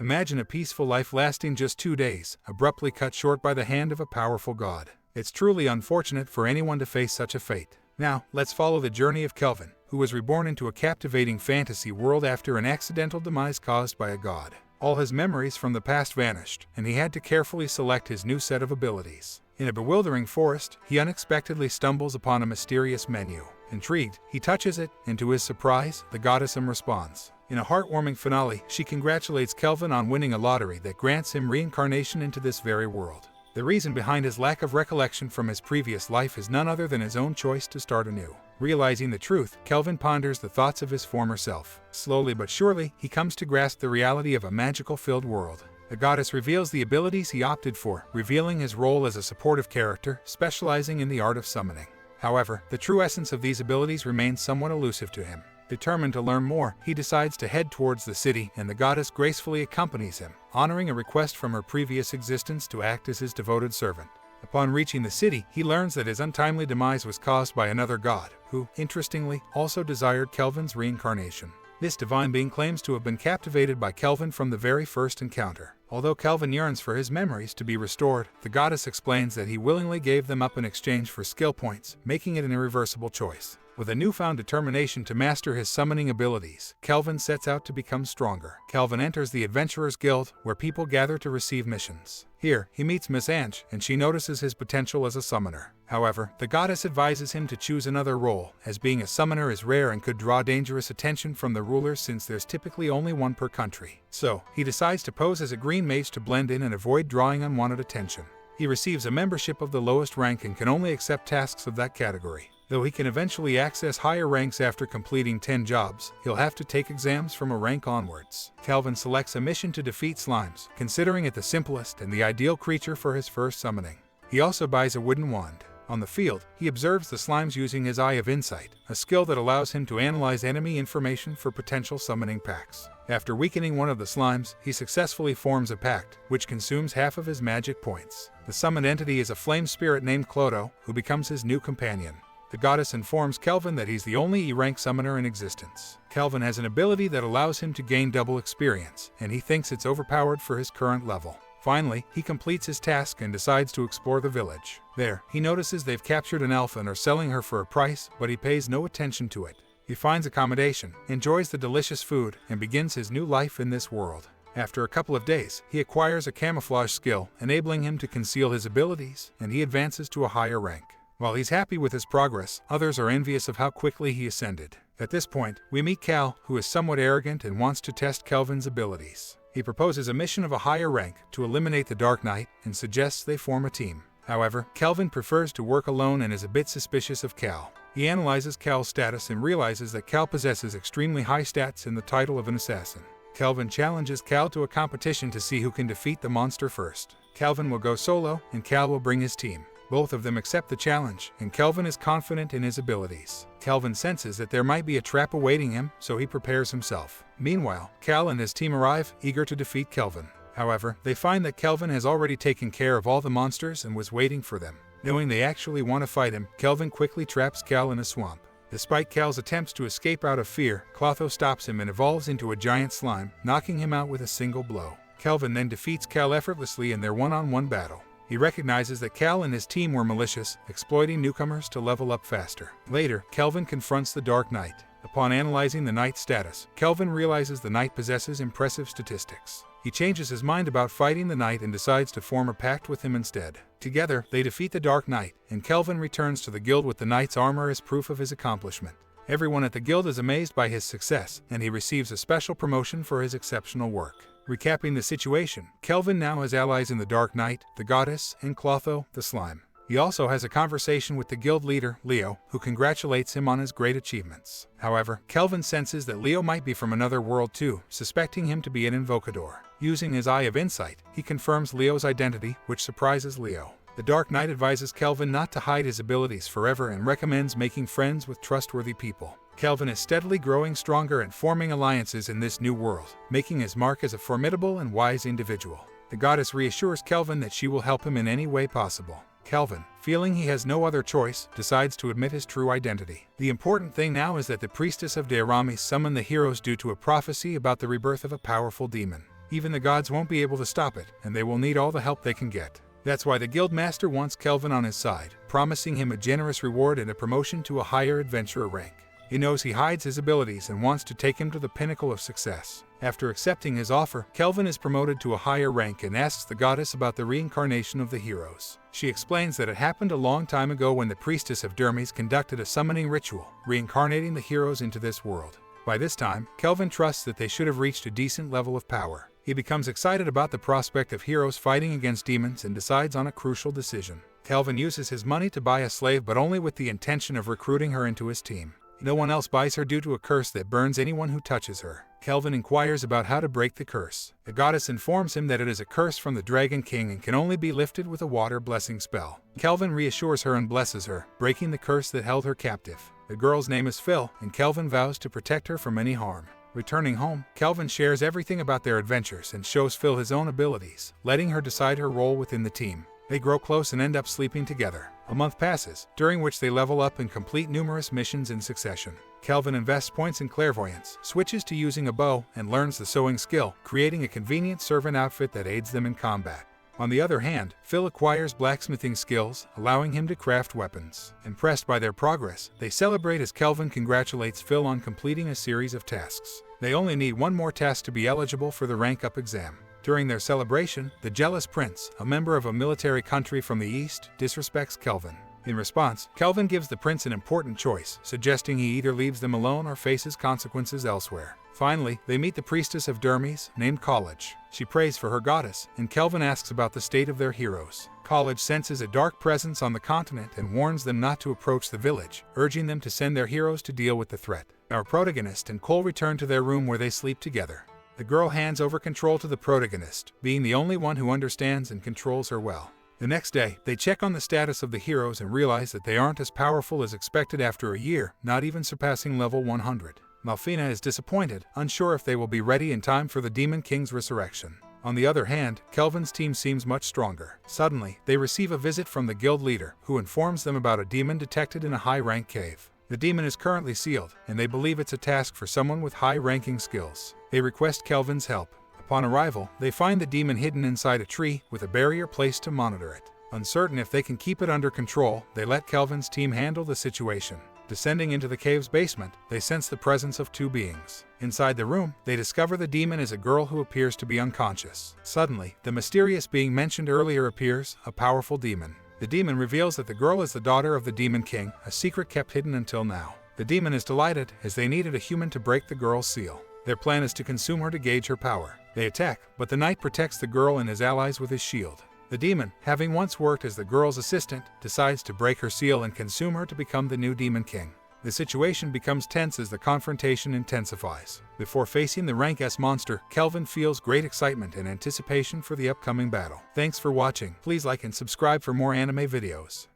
Imagine a peaceful life lasting just 2 days, abruptly cut short by the hand of a powerful god. It's truly unfortunate for anyone to face such a fate. Now, let's follow the journey of Kelvin, who was reborn into a captivating fantasy world after an accidental demise caused by a god. All his memories from the past vanished, and he had to carefully select his new set of abilities. In a bewildering forest, he unexpectedly stumbles upon a mysterious menu. Intrigued, he touches it, and to his surprise, the goddess responds. In a heartwarming finale, she congratulates Kelvin on winning a lottery that grants him reincarnation into this very world. The reason behind his lack of recollection from his previous life is none other than his own choice to start anew. Realizing the truth, Kelvin ponders the thoughts of his former self. Slowly but surely, he comes to grasp the reality of a magical-filled world. The goddess reveals the abilities he opted for, revealing his role as a supportive character, specializing in the art of summoning. However, the true essence of these abilities remains somewhat elusive to him. Determined to learn more, he decides to head towards the city, and the goddess gracefully accompanies him, honoring a request from her previous existence to act as his devoted servant. Upon reaching the city, he learns that his untimely demise was caused by another god, who, interestingly, also desired Kelvin's reincarnation. This divine being claims to have been captivated by Kelvin from the very first encounter. Although Kelvin yearns for his memories to be restored, the goddess explains that he willingly gave them up in exchange for skill points, making it an irreversible choice. With a newfound determination to master his summoning abilities, Kelvin sets out to become stronger. Kelvin enters the Adventurers Guild, where people gather to receive missions. Here, he meets Miss Ange, and she notices his potential as a summoner. However, the goddess advises him to choose another role, as being a summoner is rare and could draw dangerous attention from the rulers since there's typically only one per country. So, he decides to pose as a green mage to blend in and avoid drawing unwanted attention. He receives a membership of the lowest rank and can only accept tasks of that category. Though he can eventually access higher ranks after completing 10 jobs, he'll have to take exams from a rank onwards. Kelvin selects a mission to defeat slimes, considering it the simplest and the ideal creature for his first summoning. He also buys a wooden wand. On the field, he observes the slimes using his Eye of Insight, a skill that allows him to analyze enemy information for potential summoning packs. After weakening one of the slimes, he successfully forms a pact, which consumes half of his magic points. The summoned entity is a flame spirit named Clodo, who becomes his new companion. The goddess informs Kelvin that he's the only E-rank summoner in existence. Kelvin has an ability that allows him to gain double experience, and he thinks it's overpowered for his current level. Finally, he completes his task and decides to explore the village. There, he notices they've captured an elf and are selling her for a price, but he pays no attention to it. He finds accommodation, enjoys the delicious food, and begins his new life in this world. After a couple of days, he acquires a camouflage skill, enabling him to conceal his abilities, and he advances to a higher rank. While he's happy with his progress, others are envious of how quickly he ascended. At this point, we meet Cal, who is somewhat arrogant and wants to test Kelvin's abilities. He proposes a mission of a higher rank to eliminate the Dark Knight and suggests they form a team. However, Kelvin prefers to work alone and is a bit suspicious of Cal. He analyzes Cal's status and realizes that Cal possesses extremely high stats and the title of an assassin. Kelvin challenges Cal to a competition to see who can defeat the monster first. Kelvin will go solo, and Cal will bring his team. Both of them accept the challenge, and Kelvin is confident in his abilities. Kelvin senses that there might be a trap awaiting him, so he prepares himself. Meanwhile, Cal and his team arrive, eager to defeat Kelvin. However, they find that Kelvin has already taken care of all the monsters and was waiting for them. Knowing they actually want to fight him, Kelvin quickly traps Cal in a swamp. Despite Cal's attempts to escape out of fear, Clotho stops him and evolves into a giant slime, knocking him out with a single blow. Kelvin then defeats Cal effortlessly in their one-on-one battle. He recognizes that Cal and his team were malicious, exploiting newcomers to level up faster. Later, Kelvin confronts the Dark Knight. Upon analyzing the Knight's status, Kelvin realizes the Knight possesses impressive statistics. He changes his mind about fighting the Knight and decides to form a pact with him instead. Together, they defeat the Dark Knight, and Kelvin returns to the guild with the Knight's armor as proof of his accomplishment. Everyone at the guild is amazed by his success, and he receives a special promotion for his exceptional work. Recapping the situation, Kelvin now has allies in the Dark Knight, the Goddess, and Clotho, the Slime. He also has a conversation with the guild leader, Leo, who congratulates him on his great achievements. However, Kelvin senses that Leo might be from another world too, suspecting him to be an invocador. Using his Eye of Insight, he confirms Leo's identity, which surprises Leo. The Dark Knight advises Kelvin not to hide his abilities forever and recommends making friends with trustworthy people. Kelvin is steadily growing stronger and forming alliances in this new world, making his mark as a formidable and wise individual. The goddess reassures Kelvin that she will help him in any way possible. Kelvin, feeling he has no other choice, decides to admit his true identity. The important thing now is that the priestess of Deirami summoned the heroes due to a prophecy about the rebirth of a powerful demon. Even the gods won't be able to stop it, and they will need all the help they can get. That's why the guildmaster wants Kelvin on his side, promising him a generous reward and a promotion to a higher adventurer rank. He knows he hides his abilities and wants to take him to the pinnacle of success. After accepting his offer, Kelvin is promoted to a higher rank and asks the goddess about the reincarnation of the heroes. She explains that it happened a long time ago when the priestess of Dermes conducted a summoning ritual, reincarnating the heroes into this world. By this time, Kelvin trusts that they should have reached a decent level of power. He becomes excited about the prospect of heroes fighting against demons and decides on a crucial decision. Kelvin uses his money to buy a slave, but only with the intention of recruiting her into his team. No one else buys her due to a curse that burns anyone who touches her. Kelvin inquires about how to break the curse. The goddess informs him that it is a curse from the Dragon King and can only be lifted with a water blessing spell. Kelvin reassures her and blesses her, breaking the curse that held her captive. The girl's name is Phil, and Kelvin vows to protect her from any harm. Returning home, Kelvin shares everything about their adventures and shows Phil his own abilities, letting her decide her role within the team. They grow close and end up sleeping together. A month passes, during which they level up and complete numerous missions in succession. Kelvin invests points in clairvoyance, switches to using a bow, and learns the sewing skill, creating a convenient servant outfit that aids them in combat. On the other hand, Phil acquires blacksmithing skills, allowing him to craft weapons. Impressed by their progress, they celebrate as Kelvin congratulates Phil on completing a series of tasks. They only need one more task to be eligible for the rank-up exam. During their celebration, the jealous prince, a member of a military country from the east, disrespects Kelvin. In response, Kelvin gives the prince an important choice, suggesting he either leaves them alone or faces consequences elsewhere. Finally, they meet the priestess of Dermes, named College. She prays for her goddess, and Kelvin asks about the state of their heroes. College senses a dark presence on the continent and warns them not to approach the village, urging them to send their heroes to deal with the threat. Our protagonist and Cole return to their room where they sleep together. The girl hands over control to the protagonist, being the only one who understands and controls her well. The next day, they check on the status of the heroes and realize that they aren't as powerful as expected after a year, not even surpassing level 100. Malfina is disappointed, unsure if they will be ready in time for the Demon King's resurrection. On the other hand, Kelvin's team seems much stronger. Suddenly, they receive a visit from the guild leader, who informs them about a demon detected in a high-rank cave. The demon is currently sealed, and they believe it's a task for someone with high-ranking skills. They request Kelvin's help. Upon arrival, they find the demon hidden inside a tree with a barrier placed to monitor it. Uncertain if they can keep it under control, they let Kelvin's team handle the situation. Descending into the cave's basement, they sense the presence of two beings. Inside the room, they discover the demon is a girl who appears to be unconscious. Suddenly, the mysterious being mentioned earlier appears, a powerful demon. The demon reveals that the girl is the daughter of the Demon King, a secret kept hidden until now. The demon is delighted, as they needed a human to break the girl's seal. Their plan is to consume her to gauge her power. They attack, but the knight protects the girl and his allies with his shield. The demon, having once worked as the girl's assistant, decides to break her seal and consume her to become the new Demon King. The situation becomes tense as the confrontation intensifies. Before facing the Rank S monster, Kelvin feels great excitement and anticipation for the upcoming battle. Thanks for watching. Please like and subscribe for more anime videos.